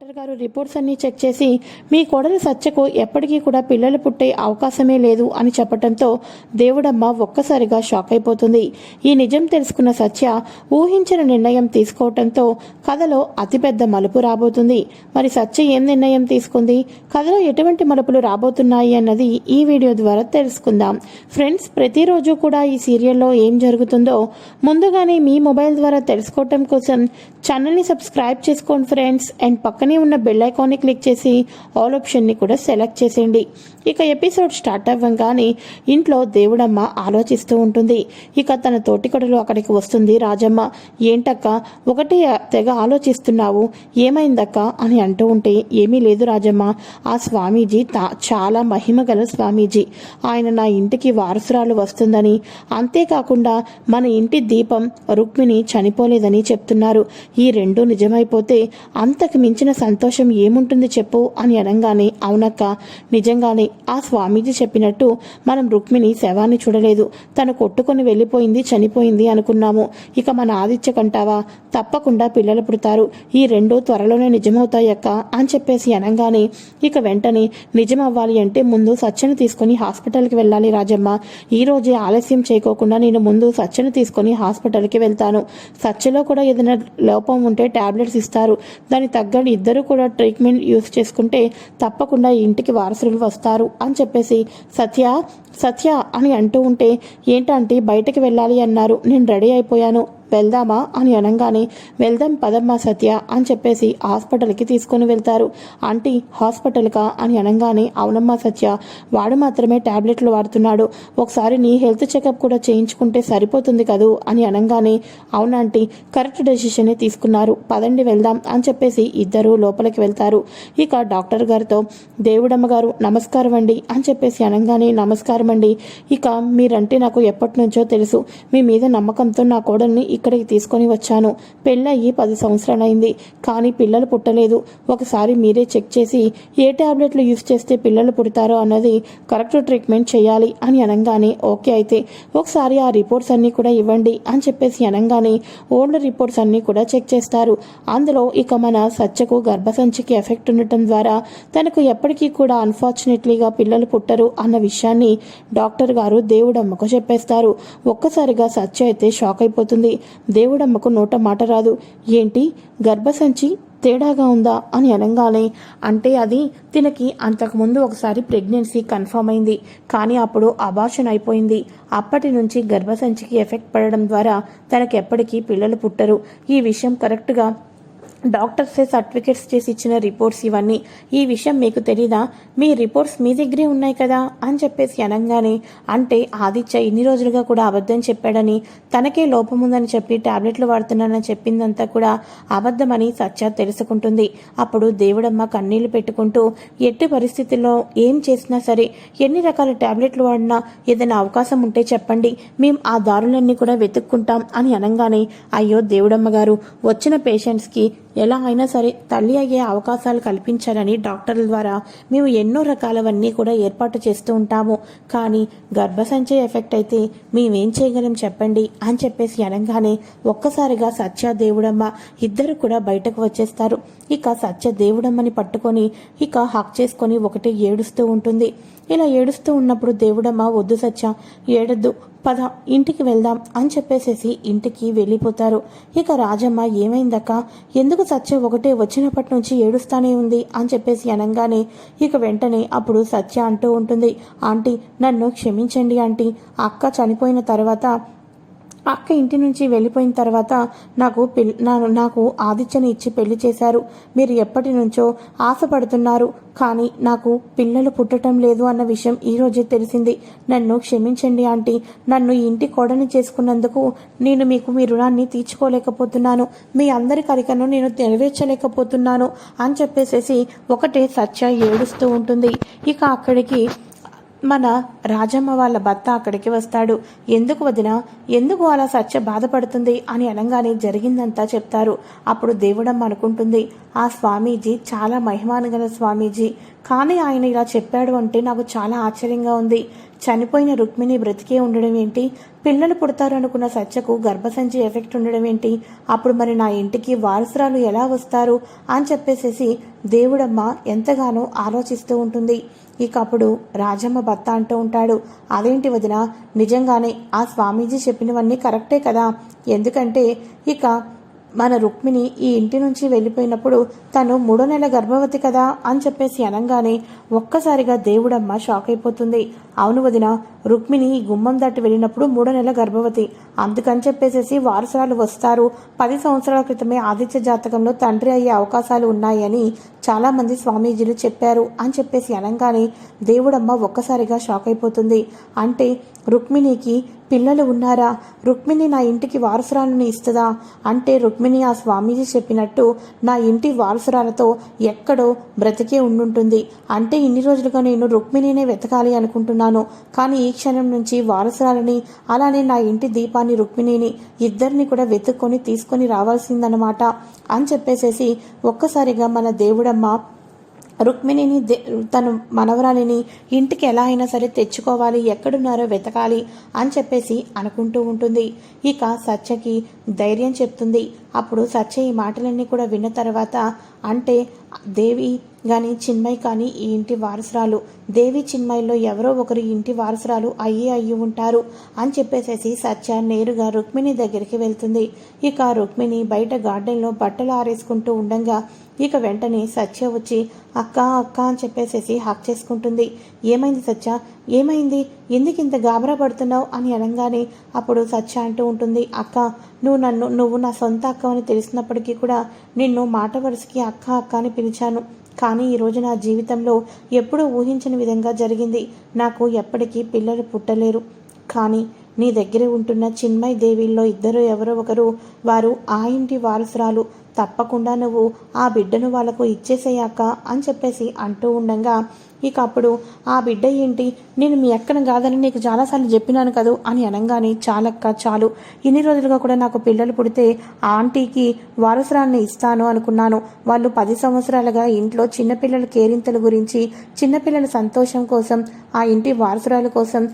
Doctor గారు reports అన్ని check చేసి మీ కోడలి సత్యకు ఎప్పటికీ కూడా పిల్లలు పుట్టే అవకాశమే లేదు అని చెప్పడంతో దేవుడమ్మ ఒక్కసారిగా షాక్ అయిపోతుంది. ఈ నిజం తెలుసుకున్న సత్య ఊహించిన నిర్ణయం తీసుకోవటంతో కథలో అతిపెద్ద మలుపు రాబోతుంది. మరి సత్య ఏం నిర్ణయం తీసుకుంది, కథలో ఎటువంటి మలుపులు రాబోతున్నాయి అన్నది ఈ వీడియో ద్వారా తెలుసుకుందాం. ఫ్రెండ్స్, ప్రతిరోజు కూడా ఈ సీరియల్లో ఏం జరుగుతుందో ముందుగానే మీ మొబైల్ ద్వారా తెలుసుకోవటం కోసం ఛానల్ని సబ్స్క్రైబ్ చేసుకోండి ఫ్రెండ్స్. అండ్ పక్కనే ఉన్న బెల్ ఐకాన్ని క్లిక్ చేసి ఆల్ ఆప్షన్ని కూడా సెలెక్ట్ చేసేయండి. ఇక ఎపిసోడ్ స్టార్ట్ అవ్వగానే ఇంట్లో దేవుడమ్మ ఆలోచిస్తూ ఉంటుంది. ఇక తన తోటికొడలు అక్కడికి వస్తుంది. రాజమ్మ, ఏంటక్క ఒకటి తెగ ఆలోచిస్తున్నావు, ఏమైందక్క అని అంటూ ఉంటే, ఏమీ లేదు రాజమ్మ, ఆ స్వామీజీ చాలా మహిమ గల స్వామీజీ, ఆయన నా ఇంటికి వారసురాలు వస్తుందని, అంతేకాకుండా మన ఇంటి దీపం రుక్మిణి చనిపోలేదని చెప్తున్నారు. ఈ రెండు నిజమైపోతే అంతకు మించిన సంతోషం ఏముంటుంది చెప్పు అని అనగానే, అవునక్క, నిజంగానే ఆ స్వామీజీ చెప్పినట్టు మనం రుక్మిణి శవాన్ని చూడలేదు, తను కొట్టుకొని వెళ్ళిపోయింది, చనిపోయింది అనుకున్నాము. ఇక మన ఆదిత్య కంటావా, తప్పకుండా పిల్లలు పుడతారు, ఈ రెండు త్వరలోనే నిజమవుతాయక్క అని చెప్పేసి అనగానే, ఇక వెంటనే నిజం అవ్వాలి అంటే ముందు సత్యను తీసుకుని హాస్పిటల్కి వెళ్ళాలి రాజమ్మ, ఈ రోజే ఆలస్యం చేయకోకుండా నేను ముందు సత్యను తీసుకుని హాస్పిటల్కి వెళ్తాను. సత్యలో కూడా ఏదైనా లోపం ఉంటే టాబ్లెట్స్ ఇస్తారు, దానికి తగ్గట్టు ఇద్దరు కూడా ట్రీట్మెంట్ యూస్ చేసుకుంటే తప్పకుండా ఇంటికి వారసులు వస్తారు అని చెప్పేసి సత్య సత్య అని అంటూ ఉంటే, ఏంటంటే బయటకు వెళ్ళాలి అన్నారు, నేను రెడీ అయిపోయాను, వెళ్దామా అని అనగానే, వెళ్దాం పదమ్మా సత్య అని చెప్పేసి హాస్పిటల్కి తీసుకొని వెళ్తారు. ఆంటీ హాస్పిటల్కా అని అనగానే, అవునమ్మా సత్య, వాడు మాత్రమే టాబ్లెట్లు వాడుతున్నాడు, ఒకసారి నీ హెల్త్ చెకప్ కూడా చేయించుకుంటే సరిపోతుంది కదూ అని అనగానే, అవునాంటీ, కరెక్ట్ డెసిషనే తీసుకున్నారు, పదండి వెళ్దాం అని చెప్పేసి ఇద్దరు లోపలికి వెళ్తారు. ఇక డాక్టర్ గారితో, దేవుడమ్మ గారు నమస్కారం అండి అని చెప్పేసి అనగానే, నమస్కారం అండి, ఇక మీరంటే నాకు ఎప్పటి నుంచో తెలుసు, మీ మీద నమ్మకంతో నా కోడల్ని ఇక్కడికి తీసుకొని వచ్చాను, పెళ్ళయ్యి 10 సంవత్సరాలైంది, కానీ పిల్లలు పుట్టలేదు, ఒకసారి మీరే చెక్ చేసి ఏ టాబ్లెట్లు యూస్ చేస్తే పిల్లలు పుడతారో అన్నది కరెక్ట్ ట్రీట్మెంట్ చేయాలి అని అనగానే, ఓకే అయితే ఒకసారి ఆ రిపోర్ట్స్ అన్నీ కూడా ఇవ్వండి అని చెప్పేసి అనగానే ఓల్డ్ రిపోర్ట్స్ అన్నీ కూడా చెక్ చేస్తారు. అందులో ఇక మన సత్యకు గర్భసంచికి ఎఫెక్ట్ ఉండటం ద్వారా తనకు ఎప్పటికీ కూడా అన్ఫార్చునేట్లీగా పిల్లలు పుట్టరు అన్న విషయాన్ని డాక్టర్ గారు దేవుడమ్మకు చెప్పేస్తారు. ఒక్కసారిగా సత్య అయితే షాక్ అయిపోతుంది. దేవుడమ్మకు నోట మాట రాదు. ఏంటి, గర్భసంచి తేడాగా ఉందా అని అనగానే, అంటే అది తినకి అంతకుముందు ఒకసారి ప్రెగ్నెన్సీ కన్ఫర్మ్ అయింది, కానీ అప్పుడు అబార్షన్ అయిపోయింది, అప్పటి నుంచి గర్భసంచికి ఎఫెక్ట్ పడడం ద్వారా తనకి ఎప్పటికీ పిల్లలు పుట్టరు. ఈ విషయం కరెక్ట్గా డాక్టర్సే సర్టిఫికేట్స్ చేసి ఇచ్చిన రిపోర్ట్స్ ఇవన్నీ, ఈ విషయం మీకు తెలీదా, మీ రిపోర్ట్స్ మీ దగ్గరే ఉన్నాయి కదా అని చెప్పేసి అనగానే, అంటే ఆదిత్య ఇన్ని రోజులుగా కూడా అబద్ధం చెప్పాడని, తనకే లోపం ఉందని చెప్పి టాబ్లెట్లు వాడుతున్నానని చెప్పిందంతా కూడా అబద్ధమని సత్య తెలుసుకుంటుంది. అప్పుడు దేవుడమ్మ కన్నీళ్లు పెట్టుకుంటూ, ఎట్టి పరిస్థితుల్లో ఏం చేసినా సరే, ఎన్ని రకాల టాబ్లెట్లు వాడినా ఏదైనా అవకాశం ఉంటే చెప్పండి, మేము ఆ దారులన్నీ కూడా వెతుక్కుంటాం అని అనగానే, అయ్యో దేవుడమ్మ గారు, వచ్చిన పేషెంట్స్కి ఎలా అయినా సరే తల్లి అయ్యే అవకాశాలు కల్పించాలని డాక్టర్ల ద్వారా మేము ఎన్నో రకాలవన్నీ కూడా ఏర్పాటు చేస్తూ ఉంటాము, కానీ గర్భసంచి ఎఫెక్ట్ అయితే మేమేం చేయగలం చెప్పండి అని చెప్పేసి అనగానే, ఒక్కసారిగా సత్య దేవుడమ్మ ఇద్దరు కూడా బయటకు వచ్చేస్తారు. ఇక సత్య దేవుడమ్మని పట్టుకొని ఇక హక్ చేసుకొని ఒకటి ఏడుస్తూ ఉంటుంది. ఇలా ఏడుస్తూ ఉన్నప్పుడు దేవుడమ్మ, వద్దు సత్య, ఏడద్దు, పద ఇంటికి వెళ్దాం అని చెప్పేసేసి ఇంటికి వెళ్ళిపోతారు. ఇక రాజమ్మ, ఏమైందక్క, ఎందుకు సత్య ఒకటే వచ్చినప్పటి నుంచి ఏడుస్తానే ఉంది అని చెప్పేసి అనగానే, ఇక వెంటనే అప్పుడు సత్య అంటూ ఉంటుంది, ఆంటీ నన్ను క్షమించండి ఆంటీ, అక్క చనిపోయిన తర్వాత, అక్క ఇంటి నుంచి వెళ్ళిపోయిన తర్వాత నాకు ఆదిత్యని ఇచ్చి పెళ్లి చేశారు, మీరు ఎప్పటి నుంచో ఆశపడుతున్నారు, కానీ నాకు పిల్లలు పుట్టడం లేదు అన్న విషయం ఈరోజే తెలిసింది, నన్ను క్షమించండి ఆంటీ, నన్ను ఇంటి కోడని చేసుకున్నందుకు నేను మీకు మీ రుణాన్ని తీర్చుకోలేకపోతున్నాను, మీ అందరి కోరికను నేను నెరవేర్చలేకపోతున్నాను అని చెప్పేసేసి ఒకటే సత్య ఏడుస్తూ ఉంటుంది. ఇక అక్కడికి మన రాజమ్మ వాళ్ళ భర్త అక్కడికి వస్తాడు. ఎందుకు వదిన, ఎందుకు అలా సత్య బాధపడుతుంది అని అనగానే జరిగిందంతా చెప్తారు. అప్పుడు దేవుడమ్మ అనుకుంటుంది, ఆ స్వామీజీ చాలా మహిమానుగల స్వామీజీ, కానీ ఆయన ఇలా చెప్పాడు అంటే నాకు చాలా ఆశ్చర్యంగా ఉంది, చనిపోయిన రుక్మిణి బ్రతికే ఉండడం ఏంటి, పిల్లలు పుడతారు అనుకున్న సత్యకు గర్భసంచి ఎఫెక్ట్ ఉండడం ఏంటి, అప్పుడు మరి నా ఇంటికి వారసురాలు ఎలా వస్తారు అని చెప్పేసేసి దేవుడమ్మ ఎంతగానో ఆలోచిస్తూ ఉంటుంది. ఇక అప్పుడు రాజమ్మ భర్త అంటూ ఉంటాడు, అదేంటి వదిన, నిజంగానే ఆ స్వామీజీ చెప్పినవన్నీ కరెక్టే కదా, ఎందుకంటే ఇక మన రుక్మిణి ఈ ఇంటి నుంచి వెళ్ళిపోయినప్పుడు తను 3వ నెల గర్భవతి కదా అని చెప్పేసి అనగానే ఒక్కసారిగా దేవుడమ్మ షాక్ అయిపోతుంది. అవును వదిన, రుక్మిణి ఈ గుమ్మం దాటి వెళ్ళినప్పుడు 3వ నెల గర్భవతి, అందుకని చెప్పేసేసి వారసురాలు వస్తారు, 10 సంవత్సరాల క్రితమే ఆదిత్య జాతకంలో తండ్రి అయ్యే అవకాశాలు ఉన్నాయని చాలామంది స్వామీజీలు చెప్పారు అని చెప్పేసి అనగానే దేవుడమ్మ ఒక్కసారిగా షాక్ అయిపోతుంది. అంటే రుక్మిణికి పిల్లలు ఉన్నారా, రుక్మిణి నా ఇంటికి వారసురాలను ఇస్తుందా, అంటే రుక్మిణి ఆ స్వామీజీ చెప్పినట్టు నా ఇంటి వారసురాలతో ఎక్కడో బ్రతికే ఉండుంటుంది. అంటే ఇన్ని రోజులుగా నేను రుక్మిణినే వెతకాలి అనుకుంటున్నాను, కానీ ఈ క్షణం నుంచి వారసురాలని అలానే నా ఇంటి దీపాన్ని రుక్మిణిని ఇద్దరిని కూడా వెతుక్కొని తీసుకొని రావాల్సిందనమాట అని చెప్పేసేసి ఒక్కసారిగా మన దేవుడమ్మ రుక్మిణిని తను మనవరాలిని ఇంటికి ఎలా అయినా సరే తెచ్చుకోవాలి, ఎక్కడున్నారో వెతకాలి అని చెప్పేసి అనుకుంటూ ఉంటుంది. ఇక సత్యకి ధైర్యం చెప్తుంది. అప్పుడు సత్య ఈ మాటలన్నీ కూడా విన్న తర్వాత, అంటే దేవి కానీ చిన్మయ్ కానీ ఈ ఇంటి వారసురాలు, దేవి చిన్మయ్లో ఎవరో ఒకరు ఇంటి వారసురాలు అయ్యి ఉంటారు అని చెప్పేసేసి సత్య నేరుగా రుక్మిణి దగ్గరికి వెళ్తుంది. ఇక రుక్మిణి బయట గార్డెన్లో బట్టలు ఆరేసుకుంటూ ఉండగా ఇక వెంటనే సత్య వచ్చి అక్క అక్క అని చెప్పేసేసి హక్ చేసుకుంటుంది. ఏమైంది సత్య, ఏమైంది, ఎందుకు ఇంత గాబరా పడుతున్నావు అని అనగానే అప్పుడు సత్య అంటూ ఉంటుంది, అక్క నువ్వు నా సొంత అక్క అని తెలిసినప్పటికీ కూడా నిన్ను మాట వరుసకి అక్క అక్క అని పిలిచాను, కానీ ఈరోజు నా జీవితంలో ఎప్పుడూ ఊహించని విధంగా జరిగింది. నాకు ఎప్పటికీ పిల్లలు పుట్టలేరు, కానీ నీ దగ్గర ఉంటున్న చిన్మయ్ దేవిల్లో ఇద్దరు ఎవరో ఒకరు వారు ఆ ఇంటి వారసురాలు, తప్పకుండా నువ్వు ఆ బిడ్డను వాళ్ళకు ఇచ్చేసేయాక అని చెప్పేసి అంటూ ఉండగా ఇక అప్పుడు ఆ బిడ్డ ఏంటి, నేను మీ అక్కను కాదని నీకు చాలాసార్లు చెప్పినాను కదూ అని అనగానే చాలక్క చాలు, ఇన్ని రోజులుగా కూడా నాకు పిల్లలు పుడితే ఆ ఆంటీకి వారసురాన్ని ఇస్తాను అనుకున్నాను, వాళ్ళు 10 సంవత్సరాలుగా ఇంట్లో చిన్నపిల్లల కేరింతల గురించి చిన్నపిల్లల సంతోషం కోసం ఆ ఇంటి వారసురాల కోసం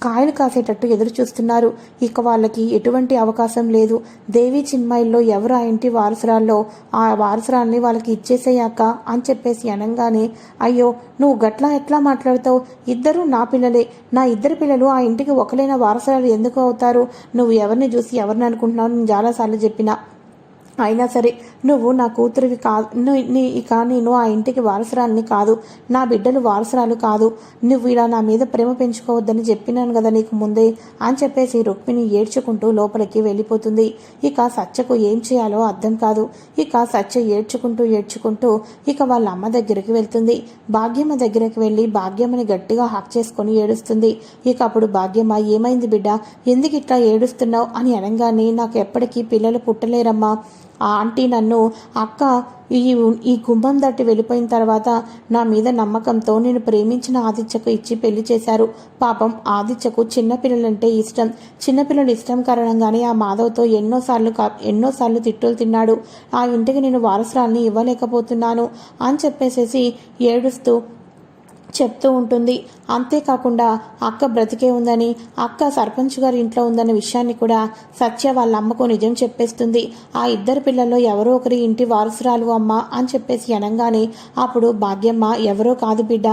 కాయలు కాసేటట్టు ఎదురు చూస్తున్నారు, ఇక వాళ్ళకి ఎటువంటి అవకాశం లేదు, దేవి చిన్మయిల్లో ఎవరు ఆ ఇంటి వారసురాల్లో ఆ వారసురాల్ని వాళ్ళకి ఇచ్చేసేయాక అని చెప్పేసి అనగానే అయ్యో నువ్వు గట్లా ఎట్లా మాట్లాడతావు, ఇద్దరు నా పిల్లలే, నా ఇద్దరు పిల్లలు ఆ ఇంటికి ఒకలైన వారసురాలు ఎందుకు అవుతారు, నువ్వు ఎవరిని చూసి ఎవరిని అనుకుంటున్నావు, నేను చాలాసార్లు చెప్పినా, అయినా సరే నువ్వు నా కూతురివి కాదు, ఇక నేను ఆ ఇంటికి వారసురాలని కాదు, నా బిడ్డలు వారసురాలు కాదు, నువ్వు ఇలా నా మీద ప్రేమ పెంచుకోవద్దని చెప్పినాను కదా నీకు ముందే అని చెప్పేసి రుక్మిణి ఏడ్చుకుంటూ లోపలికి వెళ్ళిపోతుంది. ఇక సత్యకు ఏం చేయాలో అర్థం కాదు. ఇక సత్య ఏడ్చుకుంటూ ఇక వాళ్ళ అమ్మ దగ్గరికి వెళ్తుంది. భాగ్యమ్మ దగ్గరికి వెళ్ళి భాగ్యమ్మని గట్టిగా హక్ చేసుకొని ఏడుస్తుంది. ఇక అప్పుడు భాగ్యమ్మ ఏమైంది బిడ్డ, ఎందుకు ఇట్లా ఏడుస్తున్నావు అని అనగానే నాకు ఎప్పటికీ పిల్లలు పుట్టలేరమ్మా, ఆ ఆంటీ నన్ను అక్క ఈ గుమ్మం దాటి వెళ్ళిపోయిన తర్వాత నా మీద నమ్మకంతో నేను ప్రేమించిన ఆదిత్యకు ఇచ్చి పెళ్లి చేశారు. పాపం ఆదిత్యకు చిన్నపిల్లలంటే ఇష్టం, చిన్నపిల్లలు ఇష్టం కారణంగానే ఆ మాధవ్తో ఎన్నోసార్లు తిట్టులు తిన్నాడు, ఆ ఇంటికి నేను వారసురాల్ని ఇవ్వలేకపోతున్నాను అని చెప్పేసేసి ఏడుస్తూ చెప్తూ ఉంటుంది. అంతేకాకుండా అక్క బ్రతికే ఉందని, అక్క సర్పంచ్ గారి ఇంట్లో ఉందన్న విషయాన్ని కూడా సత్య వాళ్ళ అమ్మకు నిజం చెప్పేస్తుంది. ఆ ఇద్దరు పిల్లల్లో ఎవరో ఒకరి ఇంటి వారసురాలు అమ్మ అని చెప్పేసి అనగానే అప్పుడు భాగ్యమ్మ ఎవరో కాదు బిడ్డ,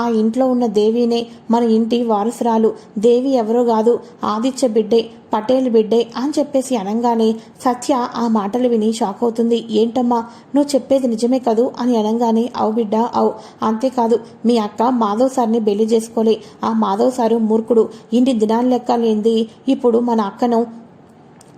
ఆ ఇంట్లో ఉన్న దేవినే మన ఇంటి వారసురాలు, దేవి ఎవరో కాదు ఆదిత్య బిడ్డే, పటేల్ బిడ్డే అని చెప్పేసి అనగానే సత్య ఆ మాటలు విని షాక్ అవుతుంది. ఏంటమ్మా నువ్వు చెప్పేది నిజమే కదూ అని అనగానే అవు బిడ్డ అవు, అంతేకాదు మీ అక్క మాధవ్ సార్ని పెళ్లి చేసుకోలే, ఆ మాధవ్ సారు మూర్ఖుడు, ఇన్ని దినాలు లెక్క లేనిది ఇప్పుడు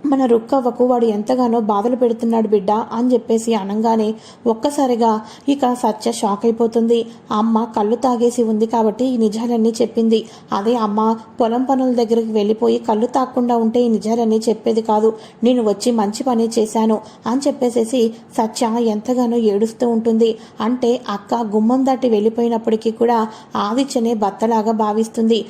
మన రుక్కవ్వకు వాడు ఎంతగానో బాధలు పెడుతున్నాడు బిడ్డ అని చెప్పేసి అనగానే ఒక్కసారిగా ఇక సత్య షాక్ అయిపోతుంది. అమ్మ కళ్ళు తాగేసి ఉంది కాబట్టి ఈ నిజాలన్నీ చెప్పింది, అదే అమ్మ పొలం పనుల దగ్గరికి వెళ్ళిపోయి కళ్ళు తాగకుండా ఉంటే ఈ నిజాలన్నీ చెప్పేది కాదు, నేను వచ్చి మంచి పని చేశాను అని చెప్పేసేసి సత్య ఎంతగానో ఏడుస్తూ ఉంటుంది. అంటే అక్క గుమ్మం దాటి వెళ్ళిపోయినప్పటికీ కూడా ఆదిత్యనే భర్తలాగా భావిస్తుంది,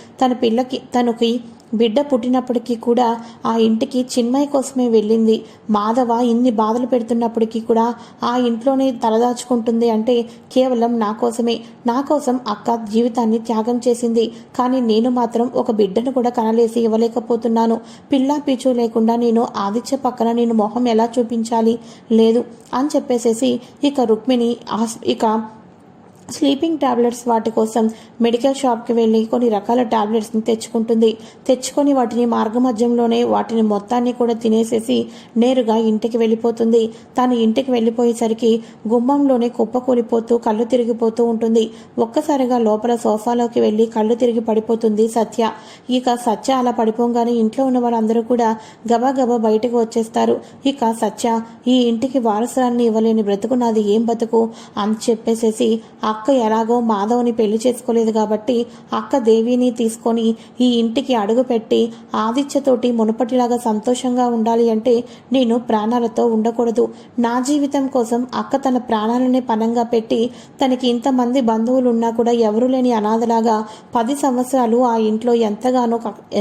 తనకి బిడ్డ పుట్టినప్పటికీ కూడా ఆ ఇంటికి చిన్మయ్య కోసమే వెళ్ళింది. మాధవ ఇన్ని బాధలు పెడుతున్నప్పటికీ కూడా ఆ ఇంట్లోనే తలదాచుకుంటుంది అంటే కేవలం నా కోసమే. నా కోసం అక్క జీవితాన్ని త్యాగం చేసింది. కానీ నేను మాత్రం ఒక బిడ్డను కూడా కనలేసి ఇవ్వలేకపోతున్నాను. పిల్లా పీచు లేకుండా నేను ఆదిత్య పక్కన నేను మొహం ఎలా చూపించాలి? లేదు అని చెప్పేసేసి ఇక రుక్మిణి ఇక స్లీపింగ్ టాబ్లెట్స్ వాటి కోసం మెడికల్ షాప్కి వెళ్ళి కొన్ని రకాల టాబ్లెట్స్ని తెచ్చుకొని వాటిని మార్గమధ్యంలోనే వాటిని మొత్తాన్ని కూడా తినేసేసి నేరుగా ఇంటికి వెళ్ళిపోతుంది. తను ఇంటికి వెళ్ళిపోయేసరికి గుమ్మంలోనే కుప్పకూలిపోతూ కళ్ళు తిరిగిపోతూ ఉంటుంది. ఒక్కసారిగా లోపల సోఫాలోకి వెళ్ళి కళ్ళు తిరిగి పడిపోతుంది సత్య. ఇక సత్య అలా పడిపోగానే ఇంట్లో ఉన్న వాళ్ళందరూ కూడా గబా బయటకు వచ్చేస్తారు. ఇక సత్య ఈ ఇంటికి వారసురాన్ని ఇవ్వలేని బ్రతుకు నాది, ఏం బతుకు అని చెప్పేసేసి అక్క ఎలాగో మాధవ్ని పెళ్లి చేసుకోలేదు కాబట్టి అక్క దేవిని తీసుకొని ఈ ఇంటికి అడుగు పెట్టి ఆదిత్యతోటి మునుపటిలాగా సంతోషంగా ఉండాలి అంటే నేను ప్రాణాలతో ఉండకూడదు. నా జీవితం కోసం అక్క తన ప్రాణాలనే పనంగా పెట్టి తనకి ఇంతమంది బంధువులు ఉన్నా కూడా ఎవరూ లేని అనాథలాగా 10 సంవత్సరాలు ఆ ఇంట్లో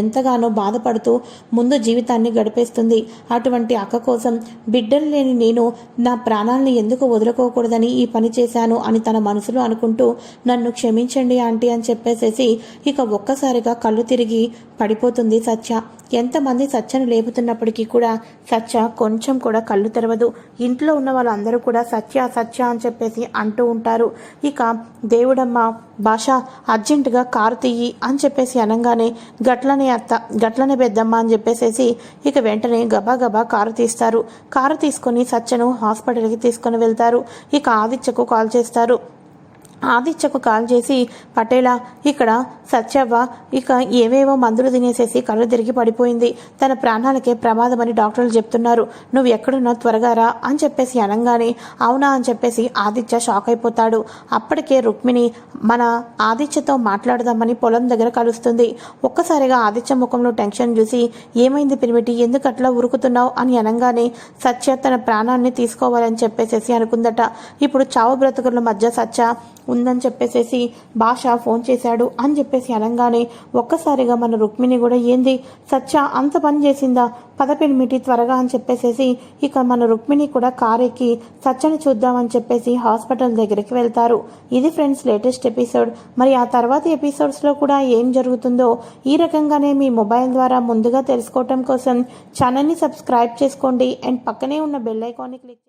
ఎంతగానో బాధపడుతూ ముందు జీవితాన్ని గడిపేస్తుంది. అటువంటి అక్క కోసం బిడ్డలు లేని నేను నా ప్రాణాలని ఎందుకు వదులుకోకూడదని ఈ పని చేశాను అని తన మనసులో అనుకుంటూ నన్ను క్షమించండి ఆంటీ అని చెప్పేసేసి ఇక ఒక్కసారిగా కళ్ళు తిరిగి పడిపోతుంది సత్య. ఎంతమంది సత్యను లేపుతున్నప్పటికీ కూడా సత్య కొంచెం కూడా కళ్ళు తెరవదు. ఇంట్లో ఉన్న వాళ్ళందరూ కూడా సత్య అని చెప్పేసి అంటూ ఉంటారు. ఇక దేవుడమ్మ భాష అర్జెంటుగా కారు తీయి అని చెప్పేసి అనగానే గట్లనే పెద్దమ్మ అని చెప్పేసేసి ఇక వెంటనే గబా కారు తీస్తారు. కారు తీసుకొని సత్యను హాస్పిటల్కి తీసుకొని వెళ్తారు. ఇక ఆదిత్యకు కాల్ చేస్తారు. ఆదిత్యకు కాల్ చేసి పటేలా ఇక్కడ సత్యవ్వ ఇక ఏవేవో మందులు తినేసేసి కళ్ళు తిరిగి పడిపోయింది, తన ప్రాణాలకే ప్రమాదమని డాక్టర్లు చెప్తున్నారు, నువ్వు ఎక్కడున్నావు త్వరగా రా అని చెప్పేసి అనగానే అవునా అని చెప్పేసి ఆదిత్య షాక్ అయిపోతాడు. అప్పటికే రుక్మిణి మన ఆదిత్యతో మాట్లాడదామని పొలం దగ్గర కలుస్తుంది. ఒక్కసారిగా ఆదిత్య ముఖంలో టెన్షన్ చూసి ఏమైంది పిరిమిటి, ఎందుకు అట్లా ఉరుకుతున్నావు అని అనగానే సత్య తన ప్రాణాన్ని తీసుకోవాలని చెప్పేసేసి అనుకుందట. ఇప్పుడు చావు బ్రతుకుల మధ్య సత్య ఉందని చెప్పేసేసి భాష ఫోన్ చేశాడు అని చెప్పేసి అనగానే ఒక్కసారిగా మన రుక్మిణి కూడా ఏంది సత్య అంత పని చేసిందా, పదపినిమిటి త్వరగా అని చెప్పేసేసి ఇక మన రుక్మిణి కూడా కారెక్కి సత్యని చూద్దామని చెప్పేసి హాస్పిటల్ దగ్గరికి వెళ్తారు. ఇది ఫ్రెండ్స్ లేటెస్ట్ ఎపిసోడ్. మరి ఆ తర్వాత ఎపిసోడ్స్లో కూడా ఏం జరుగుతుందో ఈ రకంగానే మీ మొబైల్ ద్వారా ముందుగా తెలుసుకోవటం కోసం ఛానల్ని సబ్స్క్రైబ్ చేసుకోండి అండ్ పక్కనే ఉన్న బెల్ ఐకాన్ని క్లిక్